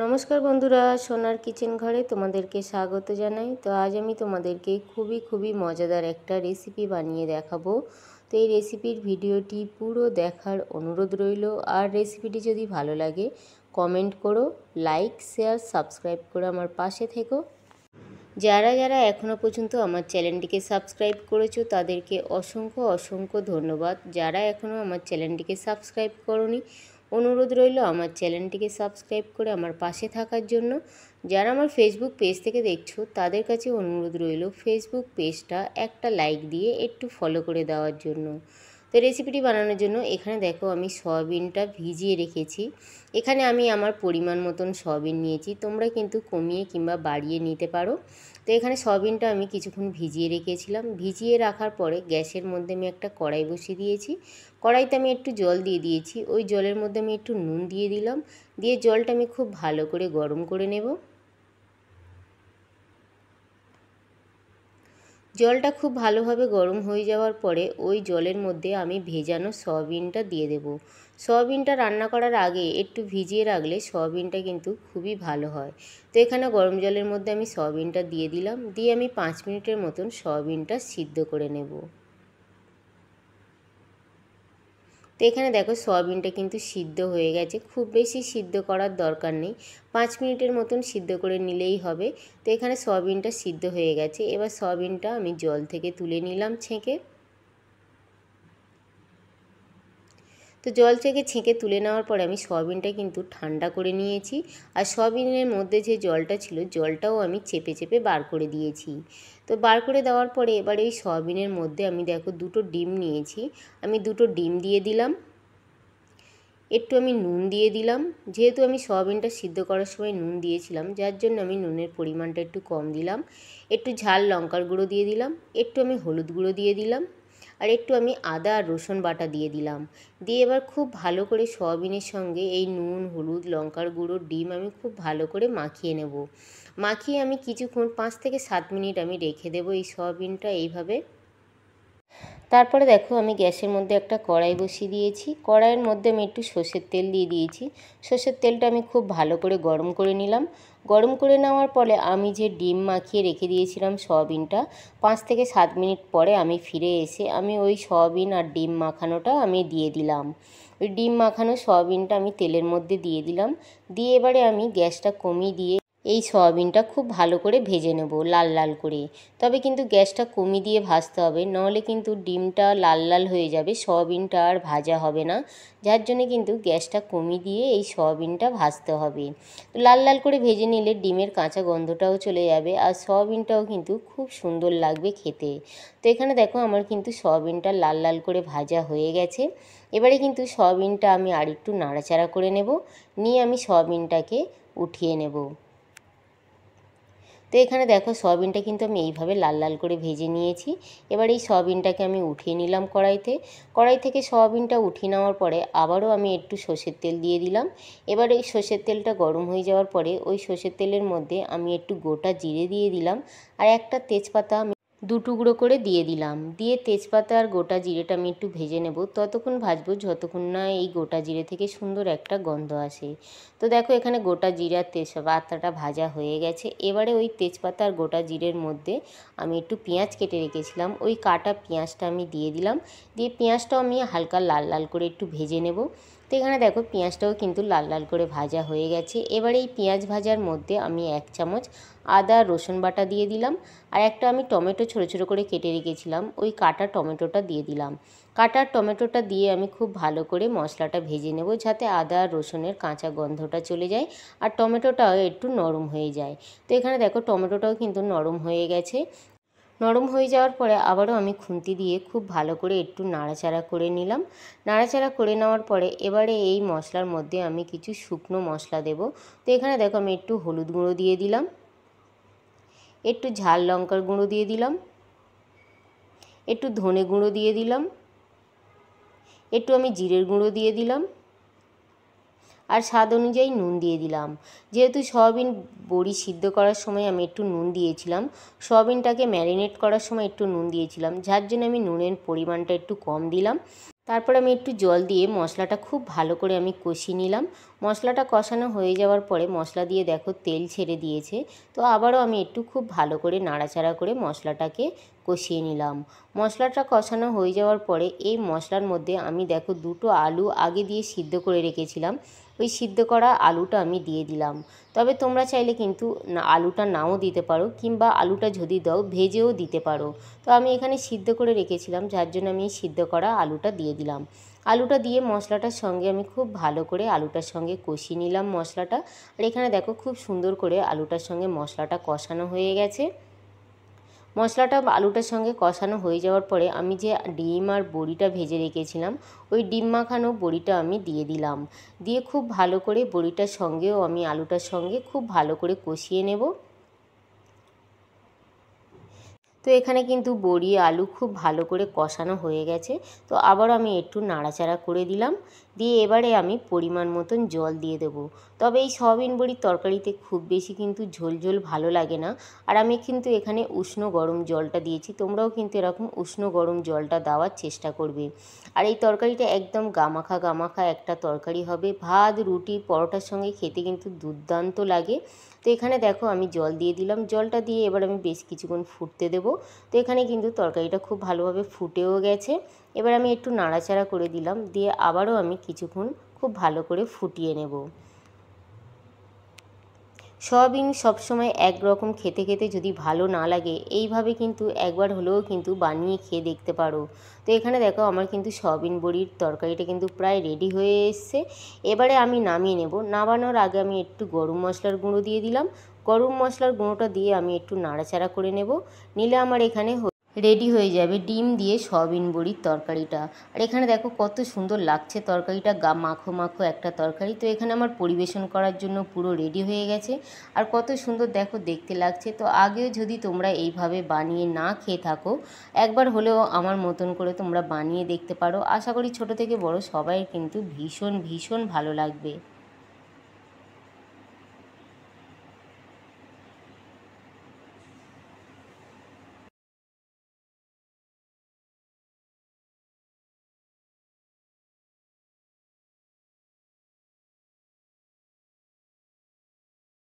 নমস্কার বন্ধুরা, সোনার কিচেন ঘরে তোমাদেরকে স্বাগত জানাই। তো আজ আমি তোমাদেরকে খুবই মজাদার একটা রেসিপি বানিয়ে দেখাবো। তো এই রেসিপির ভিডিওটি পুরো দেখার অনুরোধ রইল। আর রেসিপিটি যদি ভালো লাগে কমেন্ট করো, লাইক শেয়ার সাবস্ক্রাইব করে আমার পাশে থেকো। যারা এখনও পর্যন্ত আমার চ্যানেলটিকে সাবস্ক্রাইব করেছো তাদেরকে অসংখ্য ধন্যবাদ। যারা এখনও আমার চ্যানেলটিকে সাবস্ক্রাইব করোনি, অনুরোধ রইল আমার চ্যানেলটিকে সাবস্ক্রাইব করে আমার পাশে থাকার জন্য। যারা আমার ফেসবুক পেজ থেকে দেখছো তাদের কাছে অনুরোধ রইল ফেসবুক পেজটা একটা লাইক দিয়ে একটু ফলো করে দেওয়ার জন্য। তো রেসিপিটি বানানোর জন্য এখানে দেখো আমি সয়াবিনটা ভিজিয়ে রেখেছি। এখানে আমি আমার পরিমাণ মতন সয়াবিন নিয়েছি, তোমরা কিন্তু কমিয়ে কিংবা বাড়িয়ে নিতে পারো। তো এখানে সয়াবিনটা আমি কিছুক্ষণ ভিজিয়ে রেখেছিলাম। ভিজিয়ে রাখার পরে গ্যাসের মধ্যে আমি একটা কড়াই বসিয়ে দিয়েছি। কড়াইতে আমি একটু জল দিয়ে দিয়েছি। ওই জলের মধ্যে আমি একটু নুন দিয়ে দিলাম। দিয়ে জলটা আমি খুব ভালো করে গরম করে নেব। জলটা খুব ভালোভাবে গরম হয়ে যাওয়ার পরে ওই জলের মধ্যে আমি ভেজানো সয়াবিনটা দিয়ে দেব। সয়াবিনটা রান্না করার আগে একটু ভিজিয়ে রাখলে সয়াবিনটা কিন্তু খুবই ভালো হয়। তো এখানে গরম জলের মধ্যে আমি সয়াবিনটা দিয়ে দিলাম। দিয়ে আমি 5 মিনিটের মতন সয়াবিনটা সিদ্ধ করে নেব। তো এখানে দেখো সয়াবিনটা কিন্তু সিদ্ধ হয়ে গেছে, খুব বেশি সিদ্ধ করার দরকার নেই, 5 মিনিটের মতন সিদ্ধ করে নিলেই হবে। তো এখানে সয়াবিনটা সিদ্ধ হয়ে গেছে। এবার সয়াবিনটা আমি জল থেকে তুলে নিলাম ছেঁকে। তো জল থেকে ছেঁকে তুলে নেওয়ার পরে আমি সয়াবিনটা কিন্তু ঠান্ডা করে নিয়েছি। আর সয়াবিনের মধ্যে যে জলটা ছিল জলটাও আমি চেপে বার করে দিয়েছি। তো বার করে দেওয়ার পরে এবারে এই সয়াবিনের মধ্যে আমি দেখো 2টো ডিম নিয়েছি, আমি 2টো ডিম দিয়ে দিলাম। একটু আমি নুন দিয়ে দিলাম। যেহেতু আমি সয়াবিনটা সিদ্ধ করার সময় নুন দিয়েছিলাম, যার জন্য আমি নুনের পরিমাণটা একটু কম দিলাম। একটু ঝাল লঙ্কার গুঁড়ো দিয়ে দিলাম, একটু আমি হলুদ গুঁড়ো দিয়ে দিলাম, আর একটু আমি আদা আর রসুন বাটা দিয়ে দিলাম। দিয়ে এবার খুব ভালো করে সয়াবিনের সঙ্গে এই নুন হলুদ লঙ্কার গুঁড়ো ডিম আমি খুব ভালো করে মাখিয়ে নেব। মাখিয়ে আমি কিছুক্ষণ 5 থেকে 7 মিনিট আমি রেখে দেবো এই সয়াবিনটা এইভাবে। তারপরে দেখো আমি গ্যাসের মধ্যে একটা কড়াই বসিয়ে দিয়েছি। কড়াইয়ের মধ্যে আমি একটু সর্ষের তেল দিয়ে দিয়েছি। সর্ষের তেলটা আমি খুব ভালো করে গরম করে নিলাম। গরম করে নেওয়ার পরে আমি যে ডিম মাখিয়ে রেখে দিয়েছিলাম সয়াবিনটা, 5 থেকে 7 মিনিট পরে আমি ফিরে এসে আমি ওই সয়াবিন আর ডিম মাখানোটা আমি দিয়ে দিলাম। ওই ডিম মাখানো সয়াবিনটা আমি তেলের মধ্যে দিয়ে দিলাম। দিয়ে এবারে আমি গ্যাসটা কমিয়ে দিয়ে এই সয়াবিনটা খুব ভালো করে ভেজে নেব লাল লাল করে। তবে কিন্তু গ্যাসটা কমিয়ে দিয়ে ভাজতে হবে, নাহলে কিন্তু ডিমটা লাল লাল হয়ে যাবে, সয়াবিনটা আর ভাজা হবে না। যার জন্য কিন্তু গ্যাসটা কমিয়ে দিয়ে এই সয়াবিনটা ভাজতে হবে। তো লাল লাল করে ভেজে নিলে ডিমের কাঁচা গন্ধটাও চলে যাবে, আর সয়াবিনটাও কিন্তু খুব সুন্দর লাগবে খেতে। তো এখানে দেখো আমার কিন্তু সয়াবিনটা লাল লাল করে ভাজা হয়ে গেছে। এবারে কিন্তু সয়াবিনটা আমি আর একটু নাড়াচাড়া করে নেব, নিয়ে আমি সয়াবিনটাকে উঠিয়ে নেব। তো এখানে দেখো সয়াবিনটা কিন্তু আমি এইভাবে লাল লাল করে ভেজে নিয়েছি। এবার এই সয়াবিনটাকে আমি উঠিয়ে নিলাম কড়াই থেকে সয়াবিনটা উঠিয়ে নেওয়ার পরে আবারও আমি একটু সর্ষের তেল দিয়ে দিলাম। এবার এই সর্ষের তেলটা গরম হয়ে যাওয়ার পরে ওই সর্ষের তেলের মধ্যে আমি একটু গোটা জিরে দিয়ে দিলাম, আর একটা তেজপাতা আমি 2 টুকরো করে দিয়ে দিলাম। দিয়ে তেজপাতা আর গোটা জিরেটা আমি একটু ভেজে নেব, ততক্ষণ ভাজবো যতক্ষণ না এই গোটা জিরে থেকে সুন্দর একটা গন্ধ আসে। তো দেখো এখানে গোটা জিরা আর তেজপাতাটা ভাজা হয়ে গেছে। এবারে ওই তেজপাতা আর গোটা জিরের মধ্যে আমি একটু পেঁয়াজ কেটে রেখেছিলাম, ওই কাটা পেঁয়াজটা আমি দিয়ে দিলাম। দিয়ে পেঁয়াজটাও আমি হালকা লাল লাল করে একটু ভেজে নেব। তো এখানে দেখো পেঁয়াজটাও কিন্তু লাল লাল করে ভাজা হয়ে গেছে। এবার এই পেঁয়াজ ভাজার মধ্যে আমি 1 চামচ আদা রসুন বাটা দিয়ে দিলাম, আর একটা আমি টমেটো ছোটো ছোটো করে কেটে রেখেছিলাম, ওই কাটা টমেটোটা দিয়ে দিলাম। কাটা টমেটোটা দিয়ে আমি খুব ভালো করে মশলাটা ভেজে নেব, যাতে আদা আর রসুনের কাঁচা গন্ধটা চলে যায় আর টমেটোটাও একটু নরম হয়ে যায়। তো এখানে দেখো টমেটোটাও কিন্তু নরম হয়ে গেছে। নরম হয়ে যাওয়ার পরে আবারও আমি খুন্তি দিয়ে খুব ভালো করে একটু নাড়াচাড়া করে নিলাম। নাড়াচাড়া করে নেওয়ার পরে এবারে এই মশলার মধ্যে আমি কিছু শুকনো মশলা দেব। তো এখানে দেখো আমি একটু হলুদ গুঁড়ো দিয়ে দিলাম, একটু ঝাল লঙ্কার গুঁড়ো দিয়ে দিলাম, একটু ধনে গুঁড়ো দিয়ে দিলাম, একটু আমি জিরের গুঁড়ো দিয়ে দিলাম, আর স্বাদ অনুযায়ী নুন দিয়ে দিলাম। যেহেতু সয়াবিন বড়ি সিদ্ধ করার সময় আমি একটু নুন দিয়েছিলাম, সয়াবিনটাকে ম্যারিনেট করার সময় একটু নুন দিয়েছিলাম, যার জন্য আমি নুনের পরিমাণটা একটু কম দিলাম। তারপর আমি একটু জল দিয়ে মশলাটা খুব ভালো করে আমি কষিয়ে নিলাম। মশলাটা কষানো হয়ে যাওয়ার পরে মশলা দিয়ে দেখো তেল ছেড়ে দিয়েছে। তো আবারও আমি একটু খুব ভালো করে নাড়াচাড়া করে মশলাটাকে কষিয়ে নিলাম। মশলাটা কষানো হয়ে যাওয়ার পরে এই মশলার মধ্যে আমি দেখো দুটো আলু আগে দিয়ে সিদ্ধ করে রেখেছিলাম, ওই সিদ্ধ করা আলুটা আমি দিয়ে দিলাম। তবে তোমরা চাইলে কিন্তু আলুটা নাও দিতে পারো, কিংবা আলুটা যদি দাও ভেজেও দিতে পারো। তো আমি এখানে সিদ্ধ করে রেখেছিলাম, যার জন্য আমি সিদ্ধ করা আলুটা দিয়ে দিলাম। আলুটা দিয়ে মশলাটার সঙ্গে আমি খুব ভালো করে আলুটার সঙ্গে কষিয়ে নিলাম মশলাটা। আর এখানে দেখো খুব সুন্দর করে আলুটার সঙ্গে মশলাটা কষানো হয়ে গেছে। মশলাটা আলুটার সঙ্গে কষানো হয়ে যাওয়ার পরে আমি যে ডিম আর বড়িটা ভেজে রেখেছিলাম, ওই ডিম মাখানো বড়িটা আমি দিয়ে দিলাম। দিয়ে খুব ভালো করে বড়িটার সঙ্গেও আমি আলুটার সঙ্গে খুব ভালো করে কষিয়ে নেব। তো এখানে কিন্তু বড়ি আলু খুব ভালো করে কষানো হয়ে গেছে। তো আবারও আমি একটু নাড়াচাড়া করে দিলাম। দিয়ে এবারে আমি পরিমাণ মতন জল দিয়ে দেবো। তবে এই সয়াবিন বড়ির তরকারিতে খুব বেশি কিন্তু ঝোল ঝোল ভালো লাগে না। আর আমি কিন্তু এখানে উষ্ণ গরম জলটা দিয়েছি, তোমরাও কিন্তু এরকম উষ্ণ গরম জলটা দেওয়ার চেষ্টা করবে। আর এই তরকারিটা একদম গামাখা গামাখা একটা তরকারি হবে, ভাত রুটি পরোটার সঙ্গে খেতে কিন্তু দুর্দান্ত লাগে। তো এখানে দেখো আমি জল দিয়ে দিলাম, জলটা দিয়ে এবার আমি বেশ কিছুক্ষণ ফুটতে দেবো। তো এখানে কিন্তু তরকারিটা খুব ভালোভাবে ফুটেও গেছে। এবার আমি একটু নাড়াচাড়া করে দিলাম, দিয়ে আবারও আমি কিছুক্ষণ খুব ভালো করে ফুটিয়ে নেব। সয়াবিন সবসময় একরকম খেতে খেতে যদি ভালো না লাগে, এইভাবে কিন্তু একবার হলেও কিন্তু বানিয়ে খেয়ে দেখতে পারো। তো এখানে দেখো আমার কিন্তু সয়াবিন বড়ির তরকারিটা কিন্তু প্রায় রেডি হয়ে এসছে। এবারে আমি নামিয়ে নেব। নামানোর আগে আমি একটু গরম মশলার গুঁড়ো দিয়ে দিলাম। গরম মশলার গুঁড়োটা দিয়ে আমি একটু নাড়াচাড়া করে নেব, নিলে আমার এখানে রেডি হয়ে যাবে ডিম দিয়ে সয়াবিন বড়ির তরকারিটা। আর এখানে দেখো কত সুন্দর লাগছে তরকারিটা, মাখো মাখো একটা তরকারি। তো এখানে আমার পরিবেশন করার জন্য পুরো রেডি হয়ে গেছে। আর কত সুন্দর দেখো দেখতে লাগছে। তো আগেও যদি তোমরা এইভাবে বানিয়ে না খেয়ে থাকো, একবার হলেও আমার মতন করে তোমরা বানিয়ে দেখতে পারো। আশা করি ছোট থেকে বড় সবাই কিন্তু ভীষণ ভীষণ ভালো লাগবে।